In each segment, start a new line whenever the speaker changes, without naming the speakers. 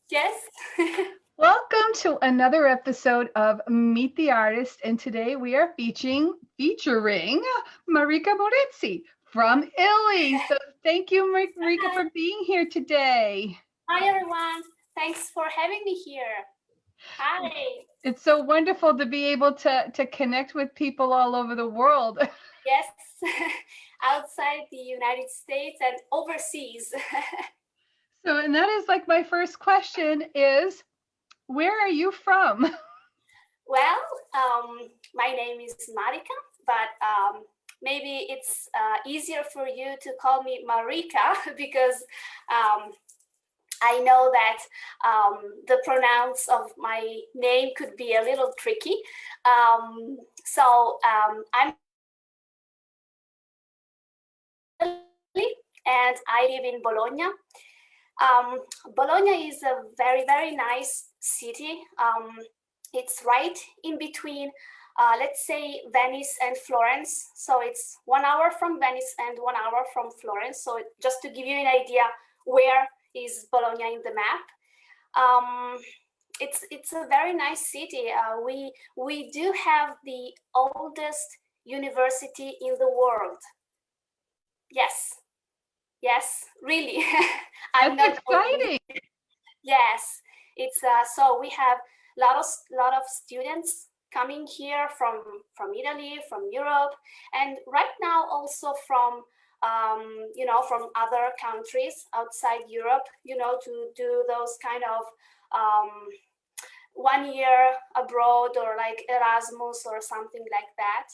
Yes.
Welcome to another episode of Meet the Artist, and today we are featuring Marika Morizzi from Italy. So thank you, Marika,
Hi.
for being here today.
Hi, everyone. Thanks for having me here. Hi.
It's so wonderful to be able to connect with people all over the world.
Yes, outside the United States and overseas.
So, and that is like my first question is, where are you from?
Well, my name is Marika, but maybe it's easier for you to call me Marika because um, I know that the pronounce of my name could be a little tricky. I'm and I live in Bologna. Bologna is a very, very nice city. It's right in between, let's say, Venice and Florence. So it's 1 hour from Venice and 1 hour from Florence. So just to give you an idea where is Bologna in the map. Um, it's a very nice city. We do have the oldest university in the world. Yes, yes, really. I'm
That's
not joking.
exciting.
Yes, it's so we have lot of students coming here from Italy, from Europe, and right now also from from other countries outside Europe, to do those kind of um, 1 year abroad or like Erasmus or something like that.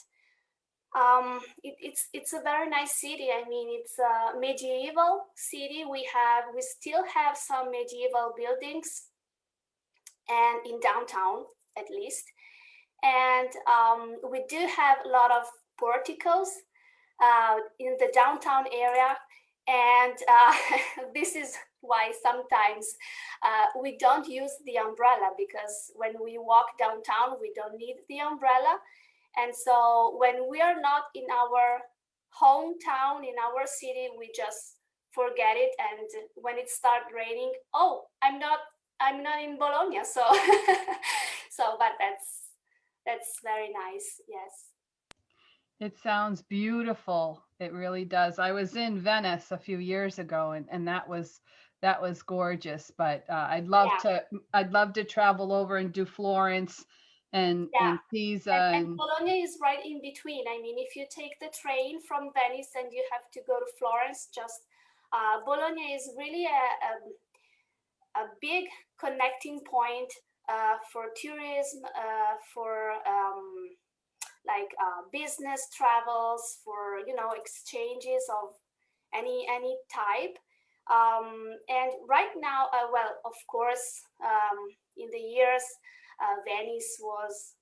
It's a very nice city. I mean, it's a medieval city. We still have some medieval buildings, and in downtown at least. And we do have a lot of porticos in the downtown area. And this is why sometimes we don't use the umbrella, because when we walk downtown, we don't need the umbrella. And so when we are not in our hometown, in our city, we just forget it. And when it starts raining, oh, I'm not in Bologna. So but that's very nice. Yes.
It sounds beautiful. It really does. I was in Venice a few years ago, and that was gorgeous. But
Yeah.
I'd love to travel over and do Florence
Yeah.
and Pisa
And
and
Bologna is right in between. I mean, if you take the train from Venice and you have to go to Florence, just Bologna is really a big connecting point for tourism, for business travels, for exchanges of any type. And right now, well, of course, in the years, Venice was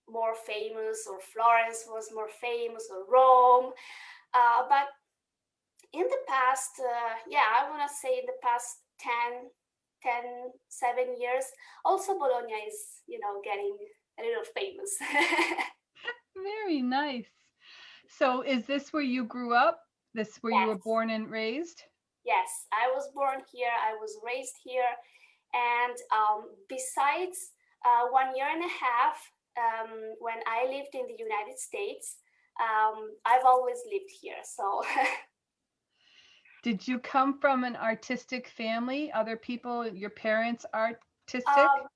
more famous, or Florence was more famous, or Rome. But in the past, yeah, I want to say in the past 7 years, also Bologna is, getting a little famous.
very nice. So is this where you grew up? This where you were
Yes,
born and raised?
yes, I was born here, I was raised here. And besides 1 year and a half, when I lived in the United States, I've always lived here. So
Did you come from an artistic family? Other people, your parents artistic?
um,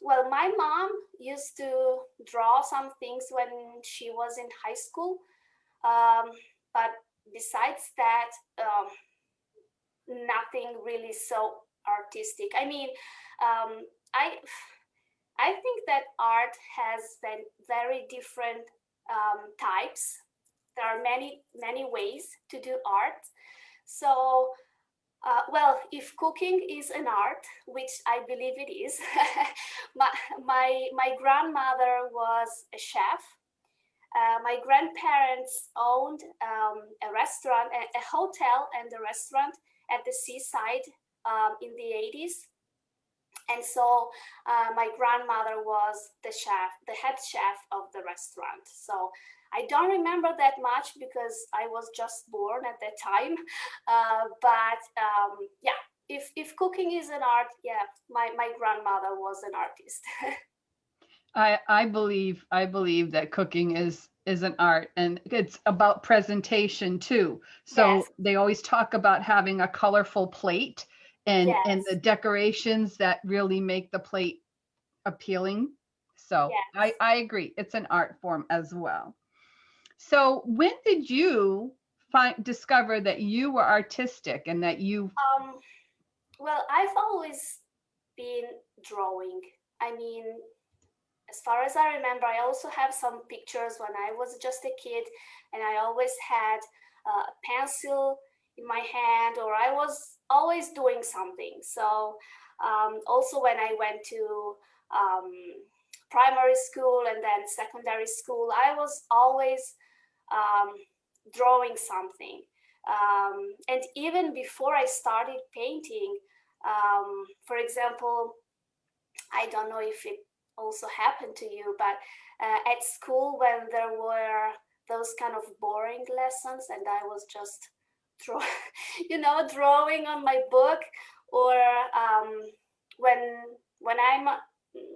well, my mom used to draw some things when she was in high school. Um, but besides that, nothing really so artistic. I mean, um, I I think that art has been very different types. There are many ways to do art. So well, if cooking is an art, which I believe it is, my, my grandmother was a chef. My grandparents owned a restaurant, a hotel and a restaurant at the seaside in the 80s. And so my grandmother was the chef, the head chef of the restaurant. So I don't remember that much because I was just born at that time. But yeah, if cooking is an art, yeah, my grandmother was an artist.
I believe that cooking is an art, and it's about presentation too. So
Yes,
they always talk about having a colorful plate and the
yes,
decorations that really make the plate appealing. So
yes.
I agree. It's an art form as well. So when did you discover that you were artistic and that you
Um, well, I've always been drawing. I mean, as far as I remember, I also have some pictures when I was just a kid, and I always had a pencil in my hand, or I was always doing something. So, also when I went to um, primary school and then secondary school, I was always um, drawing something. And even before I started painting, for example, I don't know if it also happened to you, but at school when there were those kind of boring lessons and I was just draw, drawing on my book, or um, when when I'm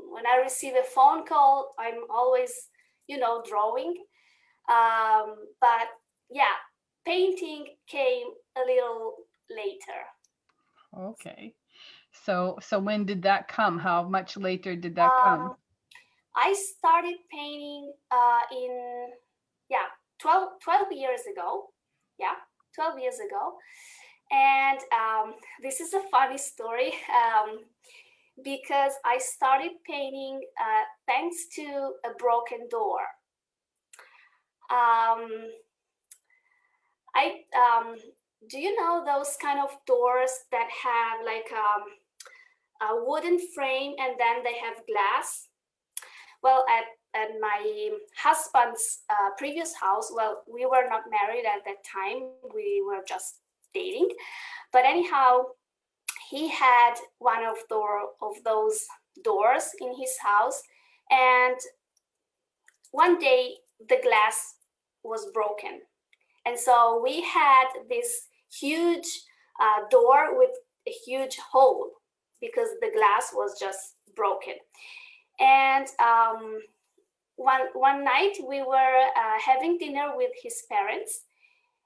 when I receive a phone call, I'm always drawing. But yeah, painting came a little later.
okay. So when did that come? How much later did that come?
Um, I started painting in, yeah, 12 years ago. Yeah, 12 years ago. And this is a funny story because I started painting thanks to a broken door. Um, I Do you know those kind of doors that have like a wooden frame and then they have glass? Well, at my husband's previous house, well, we were not married at that time. We were just dating. But anyhow, he had one of those doors in his house, and one day the glass was broken, and so we had this huge door with a huge hole because the glass was just broken. And one night we were having dinner with his parents,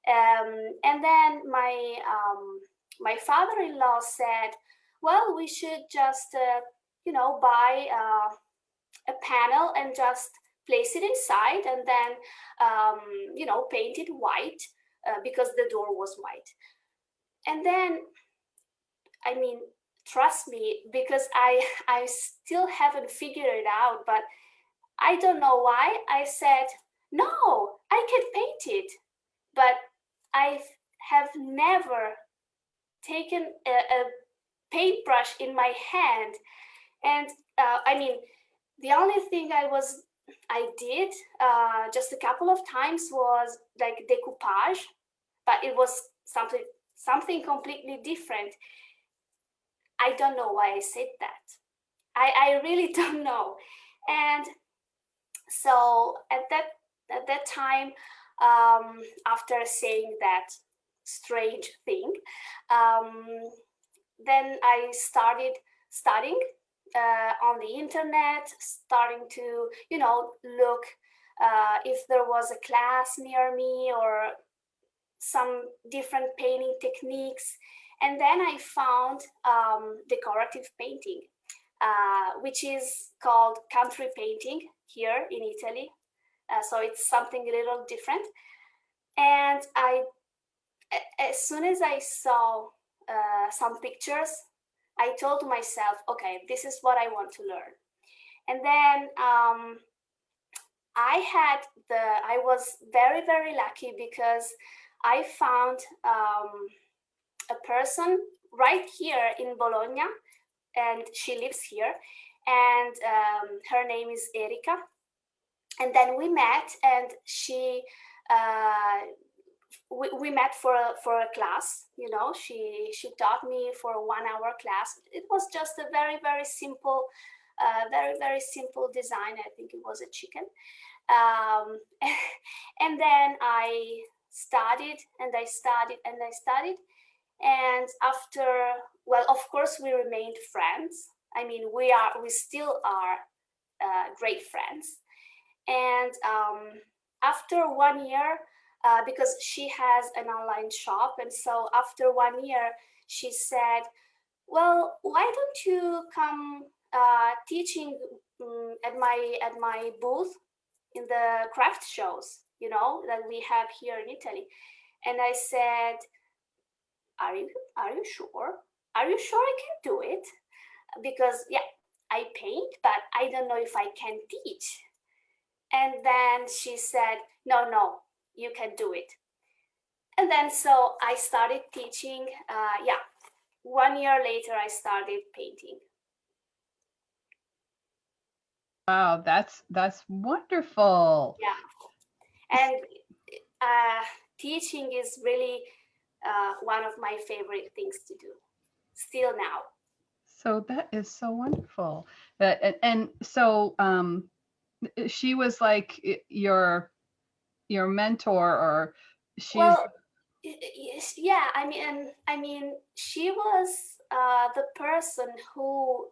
and then my father-in-law said, "Well, we should just buy a panel and just place it inside, and then paint it white because the door was white." And then, I mean, trust me, because I still haven't figured it out, but I don't know why I said, no, I can paint it. But I have never taken a paintbrush in my hand. And I mean, the only thing I did just a couple of times was like decoupage, but it was something completely different. I don't know why I said that. I really don't know. And so at that time, after saying that strange thing, um, then I started studying on the internet, starting to look if there was a class near me or some different painting techniques. And then I found decorative painting, which is called country painting here in Italy. So it's something a little different. And as soon as I saw some pictures, I told myself, okay, this is what I want to learn. And then I was very, very lucky because I found a person right here in Bologna, and she lives here, and her name is Erika. And then we met, and we met for a class. She taught me for a 1 hour class. It was just a very, very simple, very, very simple design. I think it was a chicken. um, and then I studied and I studied and I studied, and after well, of course, we remained friends. I mean, we still are great friends. And after 1 year, because she has an online shop, and so after 1 year, she said, "Well, why don't you come teaching at my booth in the craft shows, that we have here in Italy?" And I said, "Are you sure? Are you sure I can do it? Because yeah, I paint, but I don't know if I can teach." And then she said, "No, no, you can do it." And then so I started teaching. Yeah, 1 year later, I started painting.
Wow, that's wonderful.
Yeah, and teaching is really one of my favorite things to do still now.
So that is so wonderful. And so she was like your mentor, or she's
Well, yeah, I mean, she was the person who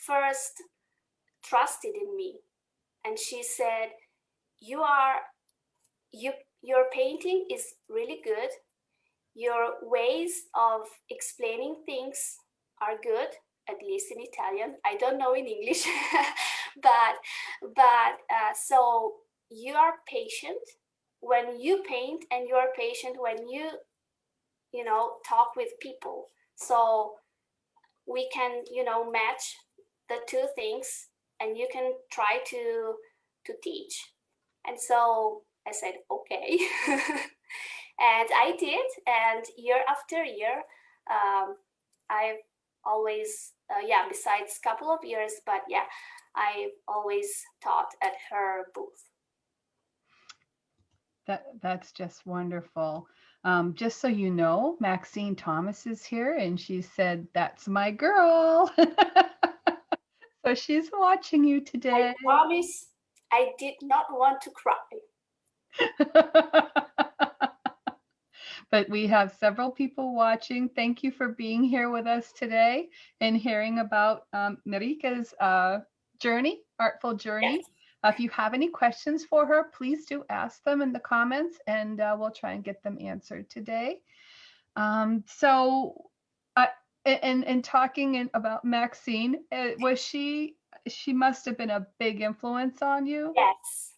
first trusted in me, and she said, "You are you your painting is really good. Your ways of explaining things are good, at least in Italian. I don't know in English, but so you are patient when you paint, and you are patient when you talk with people. So we can match the two things, and you can try to teach." And so I said, "Okay." And I did, and year after year, I've always, yeah, besides couple of years, but yeah, I've always taught at her booth.
that's just wonderful. Just so you know, Maxine Thomas is here, and she said, "That's my girl." So she's watching you
I
today.
promise I did not want to cry.
But we have several people watching. Thank you for being here with us today and hearing about Marika's journey, artful journey.
Yes.
If you have any questions for her, please do ask them in the comments, and we'll try and get them answered today. So, uh, and talking about Maxine, was she must have been a big influence on you?
Yes.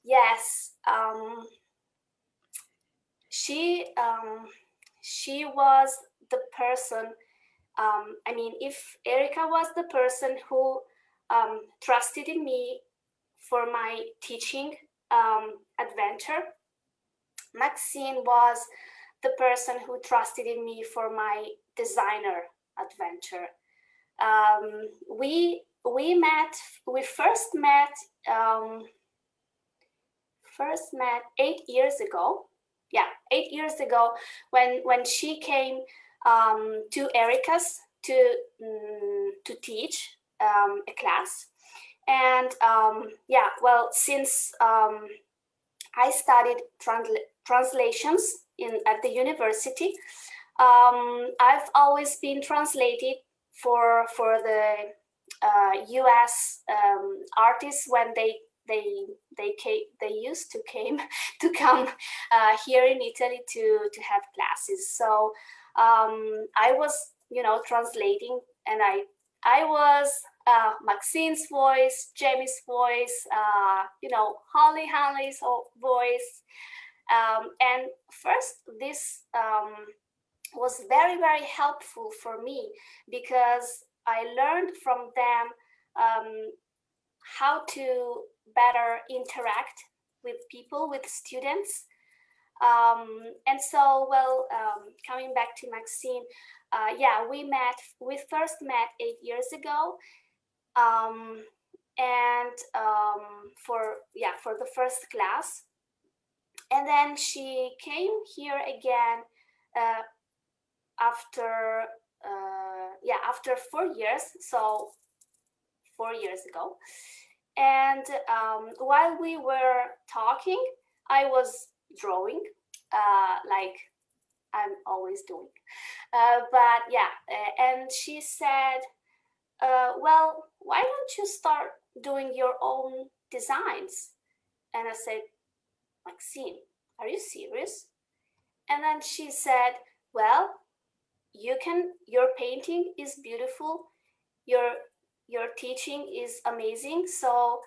Yes. She she was the person. I mean, if Erica was the person who trusted in me for my teaching adventure, Maxine was the person who trusted in me for my designer adventure. We first met 8 years ago. Yeah, 8 years ago, when she came to Erica's to teach a class. And yeah, well, since I studied translations at the university, I've always been translated for the U.S. Artists when they used to came to come here in Italy to have classes. So I was translating, and I was Maxine's voice, Jamie's voice, Holly Hanley's voice. And first, this was very, very helpful for me, because I learned from them how to better interact with people, with students. And so, well, coming back to Maxine, yeah, we first met 8 years ago. And for the first class, and then she came here again uh, after 4 years, so 4 years ago. And while we were talking, I was drawing, like I'm always doing. But yeah, and she said, well, why don't you start doing your own designs? And I said, Maxine, are you serious? And then she said, well, your painting is beautiful, your teaching is amazing, so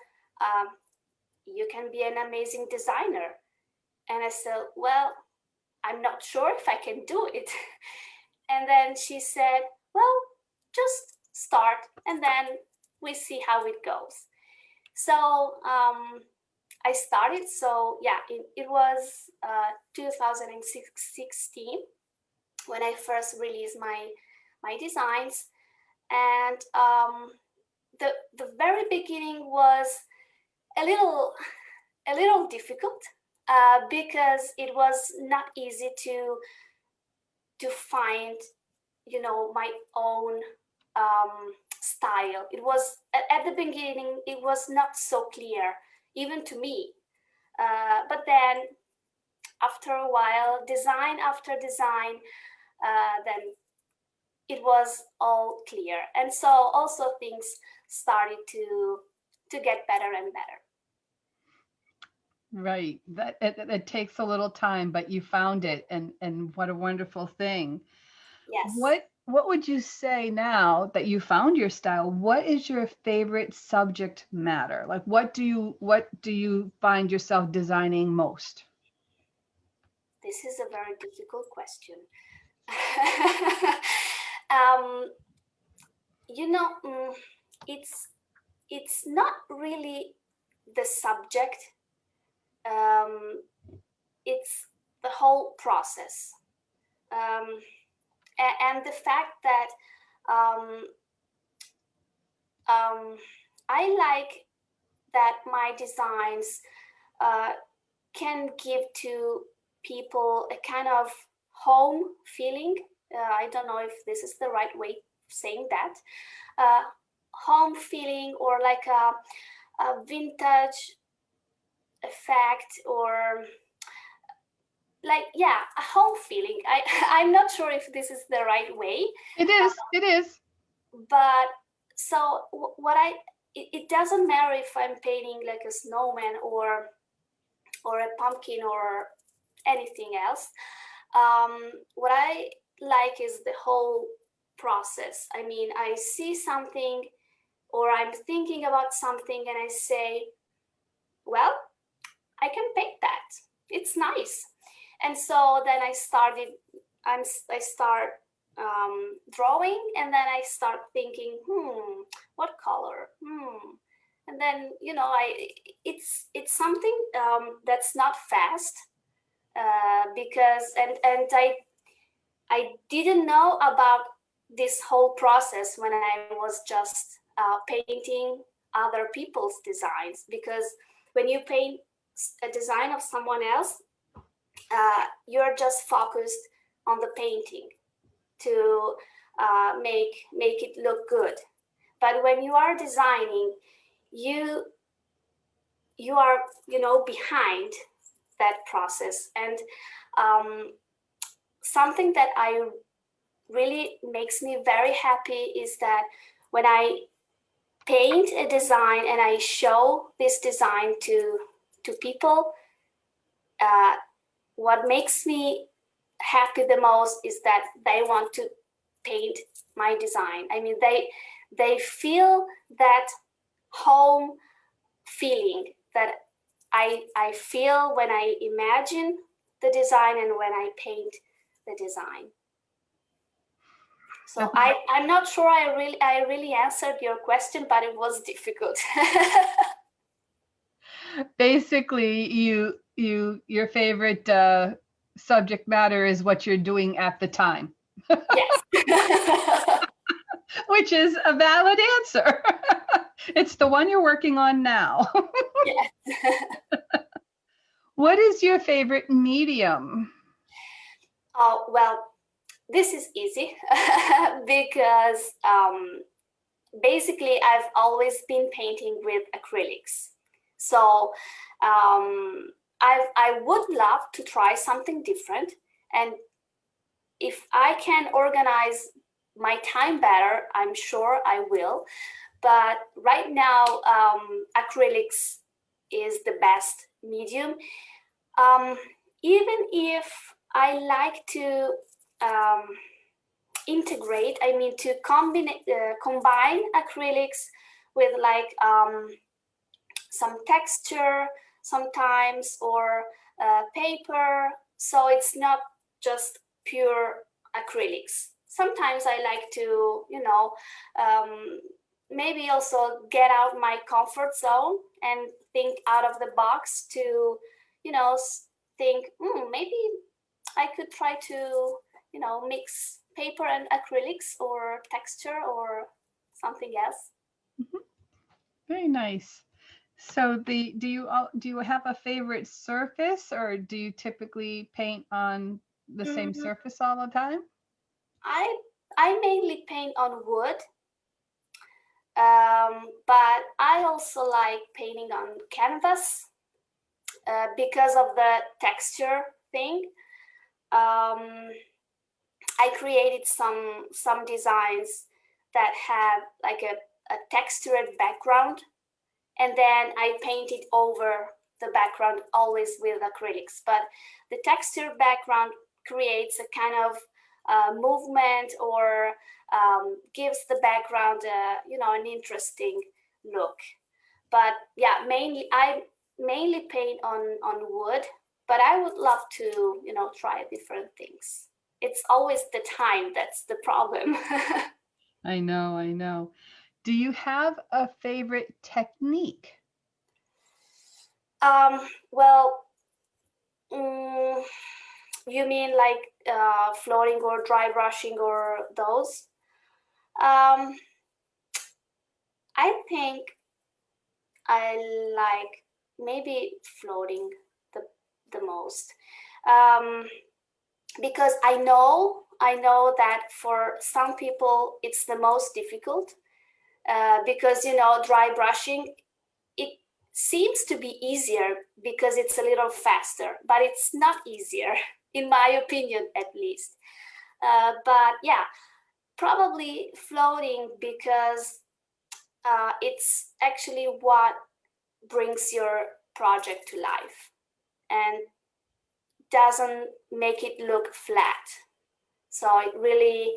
you can be an amazing designer. And I said, well, I'm not sure if I can do it. And then she said, well, just start and then we see how it goes. So I started. So yeah, it was 2016 when I first released my designs. And the very beginning was a little difficult because it was not easy to find, my own style. It was at the beginning, it was not so clear, even to me. But then after a while, design after design, then it was all clear. And so also things started to get better and better.
Right. That it takes a little time, but you found it, and what a wonderful thing.
Yes.
What would you say now that you found your style? What is your favorite subject matter? Like what do you find yourself designing most?
This is a very difficult question. um, it's not really the subject. Um, it's the whole process, um, and the fact that um, I like that my designs can give to people a kind of home feeling. I don't know if this is the right way of saying that. Home feeling, or like a vintage effect, or like, yeah, a home feeling. I'm not sure if this is the right way.
It is. It is.
But so it doesn't matter if I'm painting like a snowman or a pumpkin or anything else. What I like is the whole process. I mean, I see something or I'm thinking about something and I say, well, I can paint that. It's nice. And so then I start drawing, and then I start thinking, what color? And then, it's something that's not fast, because I didn't know about this whole process when I was just painting other people's designs. Because when you paint a design of someone else, you're just focused on the painting to make it look good. But when you are designing, you are behind that process. And something that I really makes me very happy is that when I paint a design and I show this design to people, what makes me happy the most is that they want to paint my design. I mean, they feel that home feeling that I feel when I imagine the design and when I paint the design. So I'm not sure I really answered your question, but it was difficult.
Basically, your favorite subject matter is what you're doing at the time.
Yes.
Which is a valid answer. It's the one you're working on now.
Yes.
What is your favorite medium?
Oh, well, this is easy because basically I've always been painting with acrylics. So I would love to try something different, and if I can organize my time better, I'm sure I will. But right now, acrylics is the best medium. Um, Even if I like to um, integrate, I mean to combine acrylics with like some texture sometimes, or paper, so it's not just pure acrylics. Sometimes I like to, maybe also get out my comfort zone and think out of the box to, think, maybe I could try to, mix paper and acrylics, or texture, or something else.
Mhm. Very nice. So do you have a favorite surface, or do you typically paint on the same
Mm,
surface all the time?
I I mainly paint on wood, but I also like painting on canvas because of the texture thing. Um, I created some designs that have like a textured background, and then I painted over the background always with acrylics. But the texture background creates a kind of movement, or gives the background, an interesting look. But yeah, I mainly paint on wood, but I would love to, try different things. It's always the time that's the problem.
I know, I know. Do you have a favorite technique?
Well, mm, you mean like floating or dry brushing or those? Um, I think I like maybe floating the the most, um, because I know that for some people it's the most difficult, because dry brushing, it seems to be easier because it's a little faster, but it's not easier, in my opinion, at least. But yeah, probably floating, because it's actually what brings your project to life and doesn't make it look flat. So it really,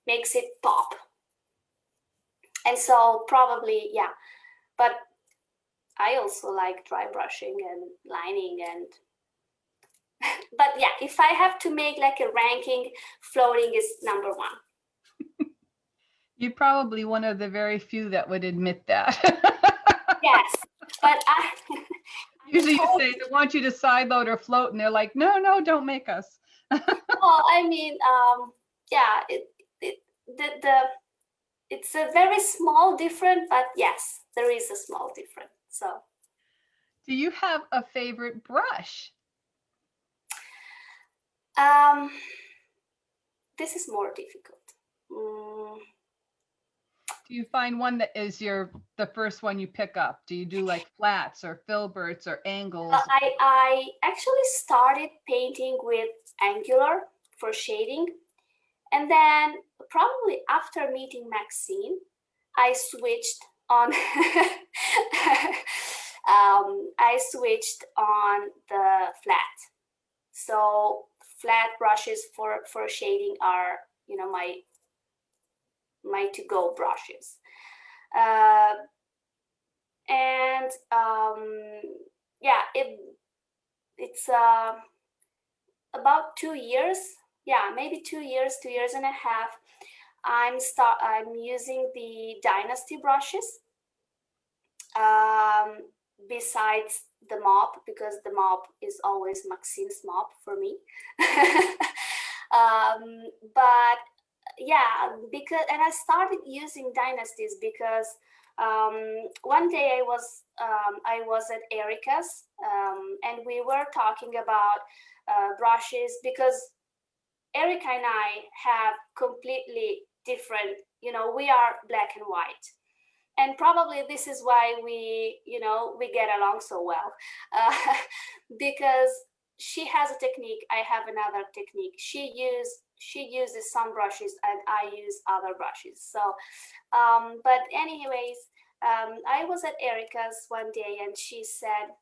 makes it pop. And so probably, yeah. But I also like dry brushing and lining, and but yeah, if I have to make like a ranking, floating is number one.
You're probably one of the very few that would admit that.
Yes, but I'm
Usually you
told.
say they want you to side load or float, and they're like, no, no, don't make us.
Well, I mean, yeah, it the it's a very small difference, but yes, there is a small difference. So,
Do you have a favorite brush?
um, this is more difficult. Mm,
Do you find one that is the first one you pick up? Do you do like flats or filberts or angles?
I actually started painting with angular for shading, and then probably after meeting Maxine, I switched on. I switched on the flat. So flat brushes for shading are, my to-go brushes. Uh, and yeah, it's about 2 years. Yeah, maybe 2 years, 2 years and a half. I'm using the Dynasty brushes, um, besides the mop, because the mop is always Maxine's mop for me. But yeah, and I started using Dynasties because one day I was at Erica's, and we were talking about brushes, because Erica and I have completely different, we are black and white. And probably this is why we get along so well, uh, because she has a technique, I have another technique. She uses some brushes and I use other brushes. So but anyways, I was at Erica's one day and she said,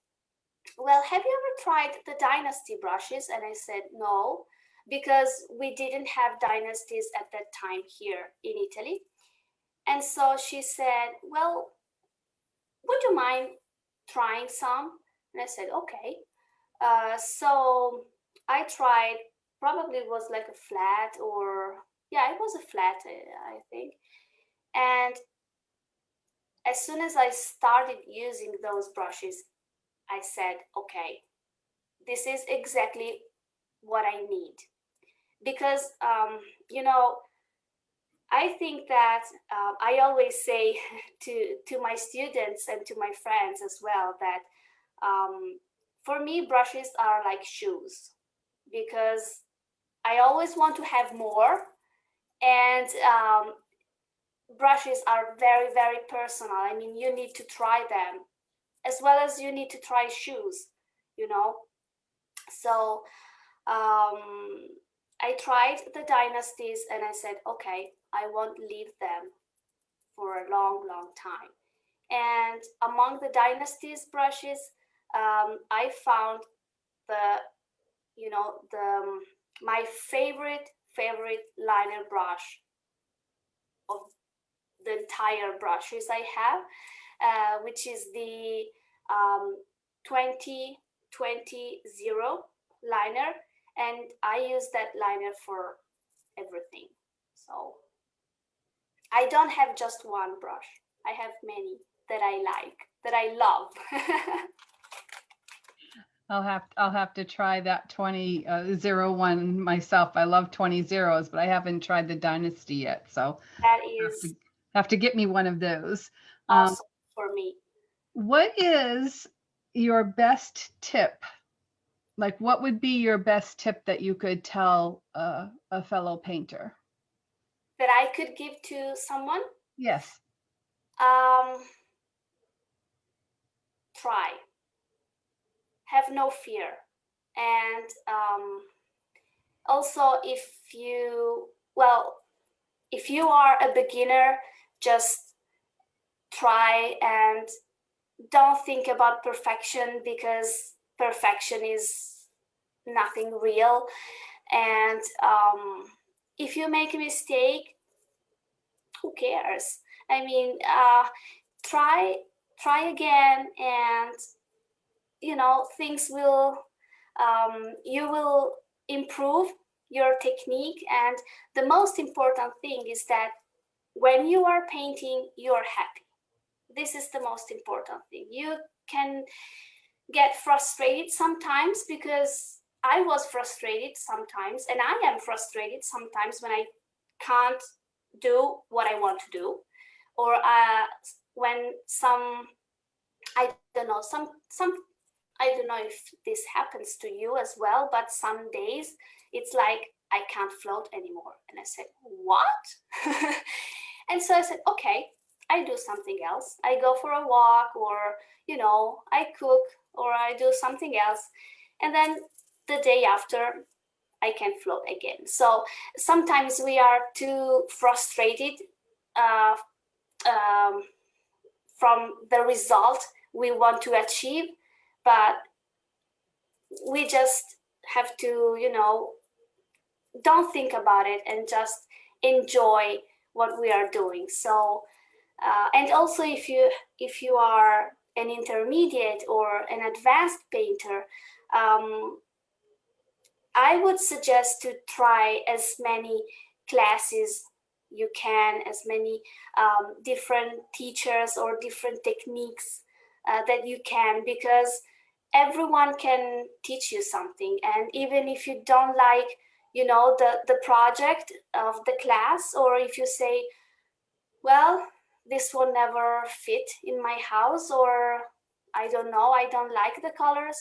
well, have you ever tried the Dynasty brushes? And I said, no, because we didn't have Dynasties at that time here in Italy. And so she said, well, would you mind trying some? And I said, okay. So I tried, probably it was like a flat, or yeah, it was a flat, I think. And as soon as I started using those brushes, I said, okay, this is exactly what I need. Because, I think that I always say to my students and to my friends as well that for me, brushes are like shoes, because I always want to have more, and brushes are very, very personal. I mean, you need to try them as well as you need to try shoes, you know. So I tried the Dynasties and I said, okay, I won't leave them for a long, long time. And among the Dynasties brushes, I found the, my favorite liner brush of the entire brushes I have, which is the 2020 liner, and I use that liner for everything. So I don't have just one brush. I have many that I like, that I love.
I'll have to try that 2001 myself. I love 20s, but I haven't tried the Dynasty yet, so
That
have to
is
have to get me one of those. Um,
awesome for me.
what is your best tip? Like, what would be your best tip that you could tell a fellow painter?
That I could give to someone.
Yes.
Um, Try. Have no fear. And also, if you are a beginner, just try and don't think about perfection, because perfection is nothing real. And if you make a mistake, who cares? I mean, try again, and things will you will improve your technique. And the most important thing is that when you are painting, you're happy. This is the most important thing. You can get frustrated sometimes, because I was frustrated sometimes, and I am frustrated sometimes when I can't do what I want to do, or when I don't know, some I don't know if this happens to you as well, but some days it's like I can't float anymore. And I said, what? And so I said, okay, I do something else. I go for a walk, or, I cook, or I do something else. And then the day after, I can float again. So sometimes we are too frustrated uh, um, from the result we want to achieve, but we just have to, don't think about it and just enjoy what we are doing. So and also, if you are an intermediate or an advanced painter, I would suggest to try as many classes you can, as many different teachers or different techniques that you can, because everyone can teach you something. And even if you don't like, the project of the class, or if you say, well, this will never fit in my house, or I don't know, I don't like the colors,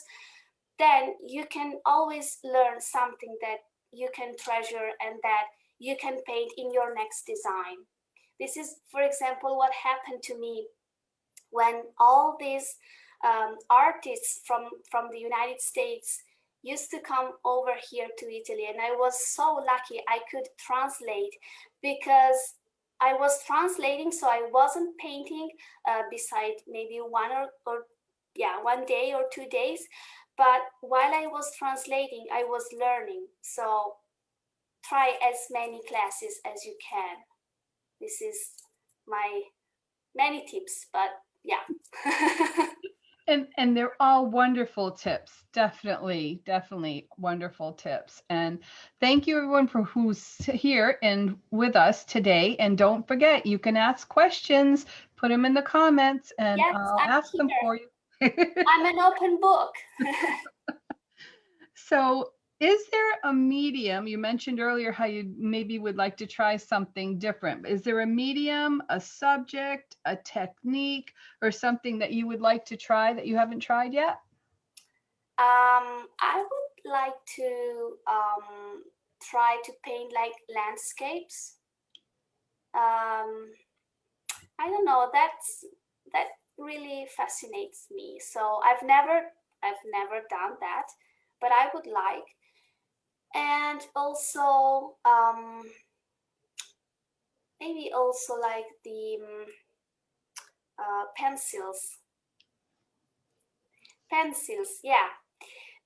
then you can always learn something that you can treasure and that you can paint in your next design. This is, for example, what happened to me when all these artists from the United States used to come over here to Italy, and I was so lucky I could translate, because I was translating, so I wasn't painting beside maybe one day or 2 days. But while I was translating, I was learning. So try as many classes as you can. This is my many tips, but yeah.
And they're all wonderful tips. Definitely wonderful tips. And thank you everyone for who's here and with us today. And don't forget, you can ask questions, put them in the comments, and
Yes,
I'll
I'm
ask them
here.
for you.
I'm an open book.
So is there a medium? You mentioned earlier how you maybe would like to try something different. Is there a medium, a subject, a technique, or something that you would like to try that you haven't tried yet?
I would like to try to paint like landscapes. I don't know, that really fascinates me. So I've never done that, but I would like. And also maybe also like the pencils. Yeah,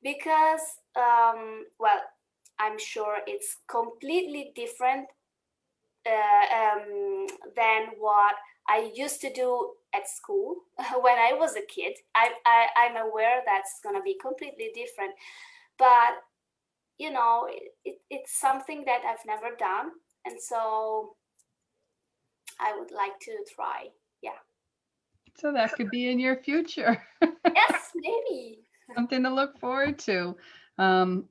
because well, I'm sure it's completely different than what I used to do at school when I was a kid. I'm aware that's gonna be completely different, but you know, it's something that I've never done, and so I would like to try. Yeah.
So that could be in your future.
Yes, maybe.
Something to look forward to. Um,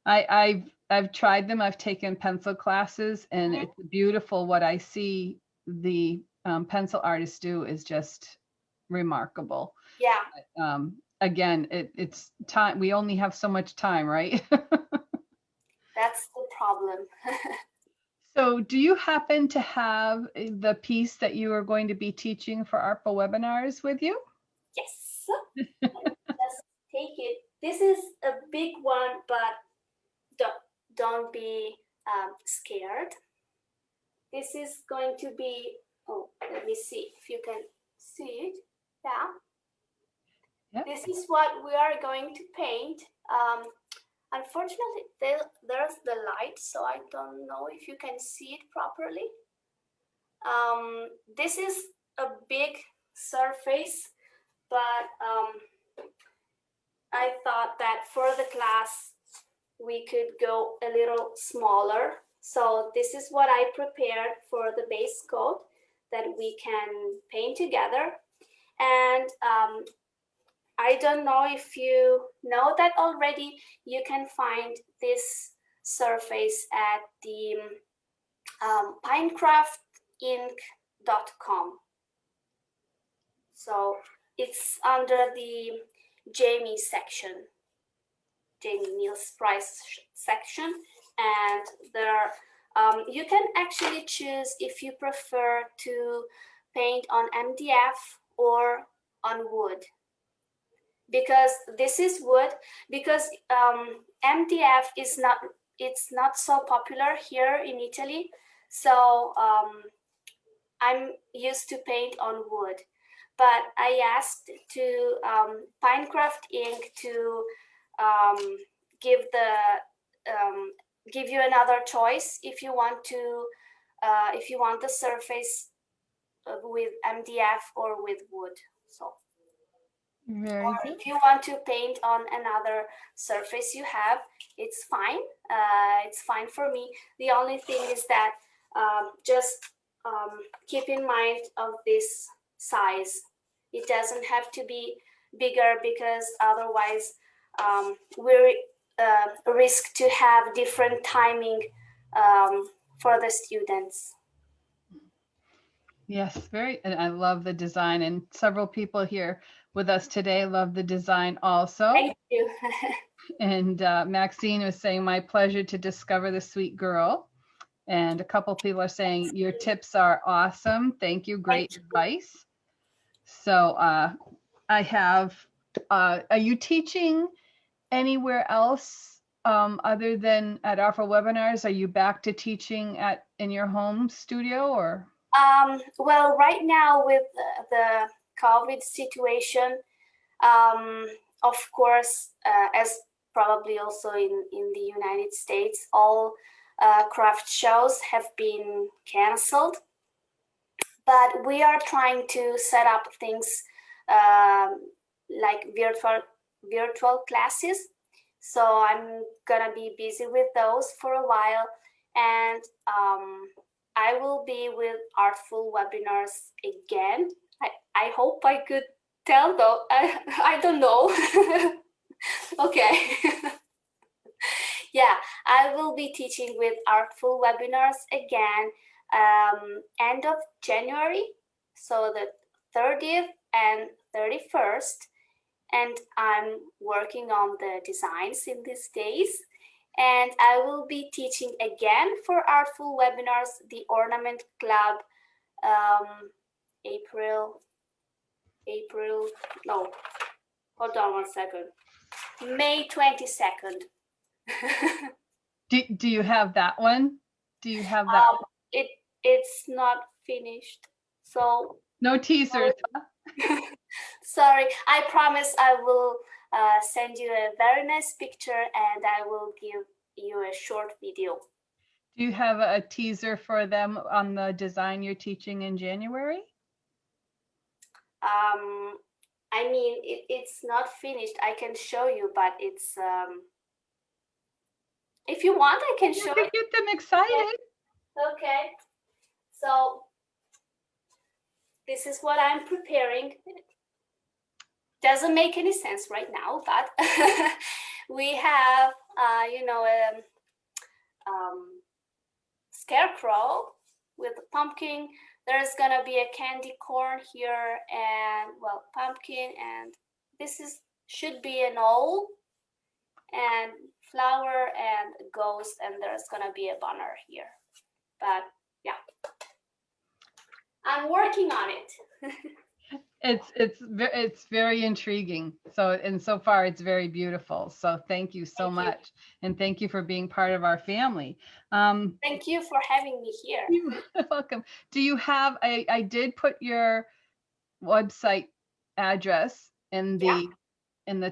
I've tried them. I've taken pencil classes, and
Mhm.
it's beautiful. What I see the pencil artists do is just remarkable.
Yeah,
Again, it's time. We only have so much time, right?
that's the problem.
So, do you happen to have the piece that you are going to be teaching for ARPA webinars with you?
Yes. Just take it. This is a big one, but don't be scared. This is going to be, oh, let me see if you can see it. Yeah.
Yep.
This is what we are going to paint. Unfortunately, there's the light, so I don't know if you can see it properly. This is a big surface, but I thought that for the class, we could go a little smaller. So this is what I prepared for the base coat that we can paint together. And I don't know if you know that already. You can find this surface at the pinecraftinc.com. So it's under the Jamie section, Jamie Mills Price section, and there you can actually choose if you prefer to paint on MDF or on wood. Because this is wood, because MDF is not so popular here in Italy, so I'm used to paint on wood. But I asked to Pinecraft Ink to give you another choice if you want the surface with MDF or with wood. So,
Very
or
good.
if you want to paint on another surface you have, it's fine. It's fine for me. The only thing is that just keep in mind of this size. It doesn't have to be bigger, because otherwise we risk to have different timing for the students.
Yes, and I love the design, and several people here with us today love the design also.
Thank you.
And Maxine was saying, my pleasure to discover the sweet girl. And a couple people are saying, your tips are awesome. Thank you. Great advice. So I have, are you teaching anywhere else other than at Alpha Webinars? Are you back to teaching in your home studio or?
Well, right now with the COVID situation, of course, as probably also in the United States, all craft shows have been canceled. But we are trying to set up things like virtual classes. So I'm gonna be busy with those for a while, and I will be with Artful Webinars again. I hope I could tell though. I don't know. Okay. Yeah, I will be teaching with Artful Webinars again end of January, so the 30th and 31st, and I'm working on the designs in these days. And I will be teaching again for Artful Webinars, the Ornament Club, no, hold on one second, May 22nd.
Do you have that one? Do you have that?
It's not finished, so
no teasers.
sorry. I promise I will send you a very nice picture, and I will give you a short video.
Do you have a teaser for them on the design you're teaching in January?
I mean, it's not finished. I can show you, but it's if you want, I can show it.
Get them excited.
Okay. So this is what I'm preparing. Doesn't make any sense right now, but we have, scarecrow with a pumpkin. There's gonna be a candy corn here, and well, pumpkin, and this should be an owl, and flower, and a ghost, and there's gonna be a banner here. But yeah, I'm working on it.
It's very intriguing. So far it's very beautiful. So thank you so much. And thank you for being part of our family.
Thank you for having me here.
You're welcome. Do you have, I did put your website address in the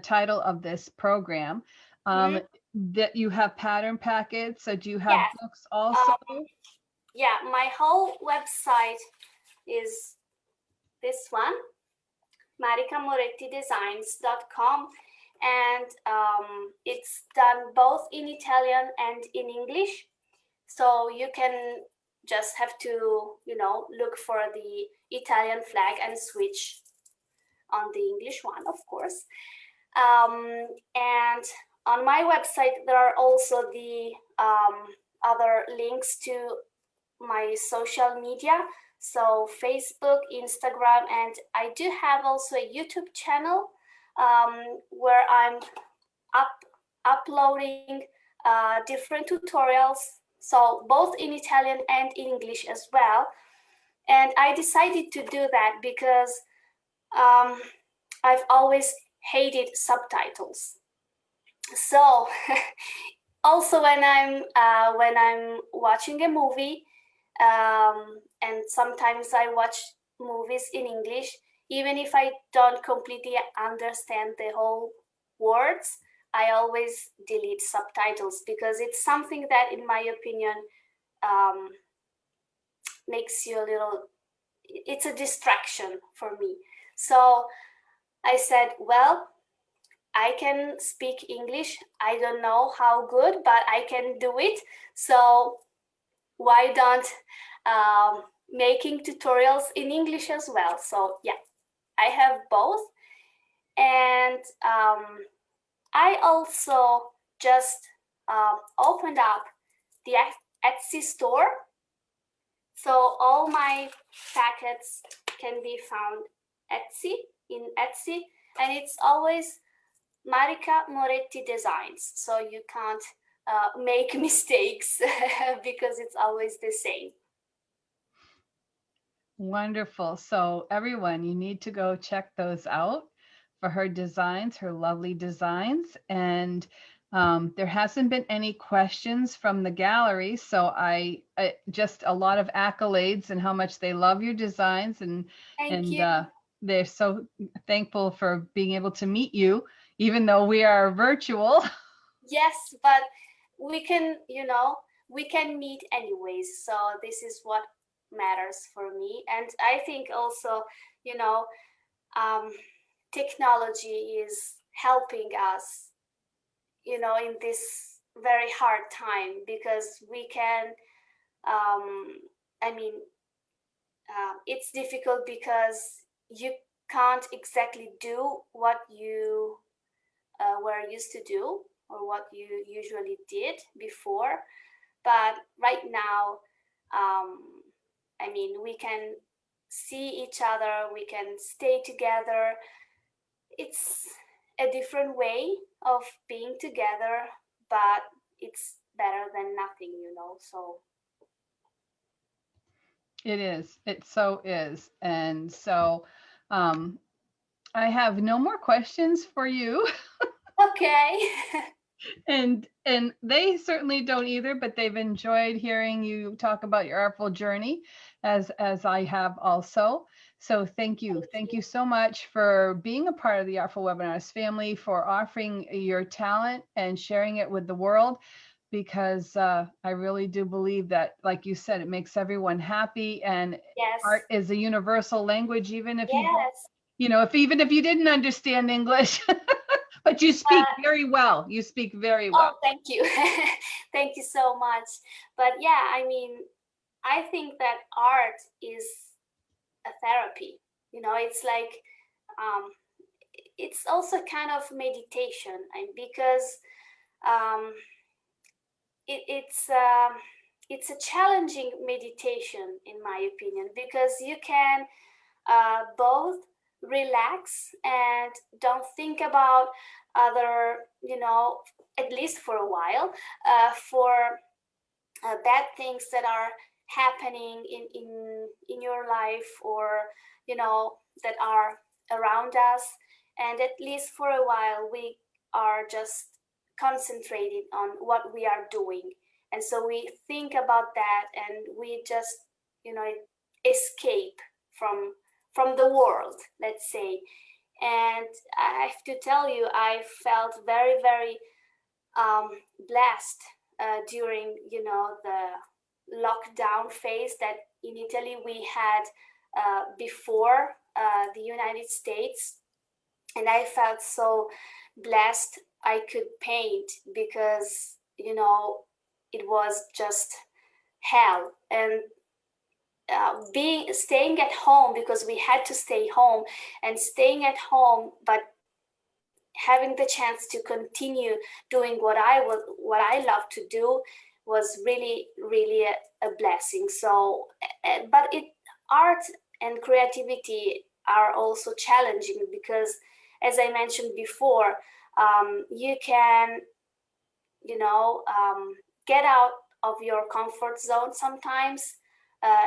title of this program, that you have pattern packets. So do you have books also?
Yeah, my whole website is this one, maricamorettidesigns.com, and it's done both in Italian and in English. So you can just have to, look for the Italian flag and switch on the English one, of course. And on my website, there are also the other links to my social media. So Facebook, Instagram, and I do have also a YouTube channel where I'm uploading different tutorials, so both in Italian and in English as well. And I decided to do that because I've always hated subtitles. So also when I'm watching a movie, and sometimes I watch movies in English, even if I don't completely understand the whole words, I always delete subtitles because it's something that, in my opinion, makes you it's a distraction for me. So I said, well, I can speak English. I don't know how good, but I can do it. So why don't making tutorials in English as well? So yeah, I have both. And I also just opened up the Etsy store. So all my packets can be found in Etsy, and it's always Marica Moretti Designs. So you can't make mistakes because it's always the same.
Wonderful. So everyone, you need to go check those out. for her designs, her lovely designs. And there hasn't been any questions from the gallery, so I just a lot of accolades and how much they love your designs,
Thank
and
you.
they're so thankful for being able to meet you, even though we are virtual.
Yes, but we can, we can meet anyways. So this is what matters for me. And I think also, you know, um, technology is helping us, in this very hard time because we can, I mean, it's difficult because you can't exactly do what you were used to do or what you usually did before. But right now, we can see each other, we can stay together. It's a different way of being together, but it's better than nothing. So,
It is. It so is. And so I have no more questions for you.
okay.
And they certainly don't either, but they've enjoyed hearing you talk about your artful journey, as I have also. So thank you. Thank you so much for being a part of the Artful Webinars family, for offering your talent and sharing it with the world, because I really do believe that, like you said, it makes everyone happy, and art
Yes.
is a universal language, even if you don't,
Yes.
even if you didn't understand English. But you speak very well. You speak very well.
Oh, thank you. Thank you so much. But yeah, I think that art is a therapy. It's like, um, it's also kind of meditation, and because um, it's a challenging meditation, in my opinion, because you can both relax and don't think about other, at least for a while, for bad things that are happening in your life, or that are around us. And at least for a while we are just concentrated on what we are doing, and so we think about that, and we just you know escape from the world, let's say. And I have to tell you, I felt very, very blessed during the lockdown phase that in Italy we had before the United States. And I felt so blessed I could paint, because it was just hell. And being staying at home, because we had to stay home, and staying at home, but having the chance to continue doing what I love to do, was really, really a blessing. So, but art and creativity are also challenging, because, as I mentioned before, you can, get out of your comfort zone sometimes.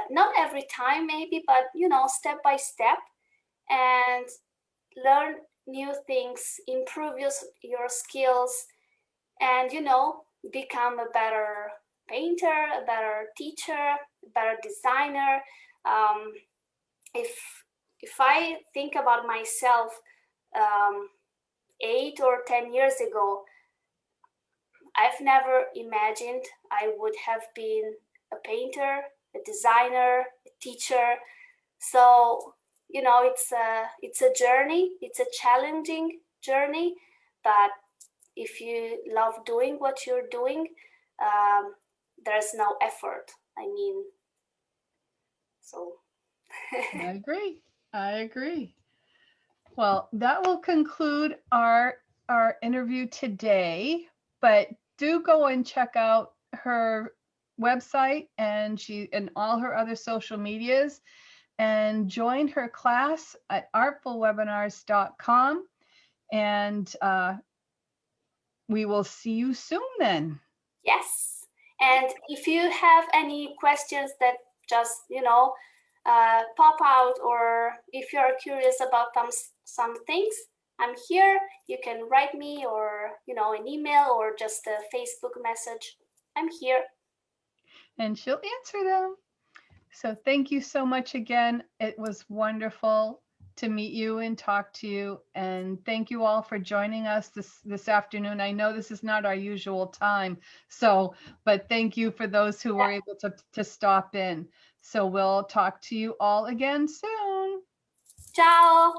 Not every time, maybe, but step by step, and learn new things, improve your skills, and become a better painter, a better teacher, a better designer. Um, if I think about myself, um, 8 or 10 years ago, I've never imagined I would have been a painter, a designer, a teacher. So it's a journey. It's a challenging journey, but if you love doing what you're doing, there's no effort. So.
I agree. I agree. Well, that will conclude our interview today, but do go and check out her website and all her other social medias, and join her class at artfulwebinars.com. And we will see you soon then.
Yes. And if you have any questions that just, pop out, or if you're curious about some things, I'm here. You can write me or, an email or just a Facebook message. I'm here.
And she'll answer them. So thank you so much again. It was wonderful to meet you and talk to you. And thank you all for joining us this afternoon. I know this is not our usual time. But thank you for those who were able to stop in. So we'll talk to you all again soon.
Ciao.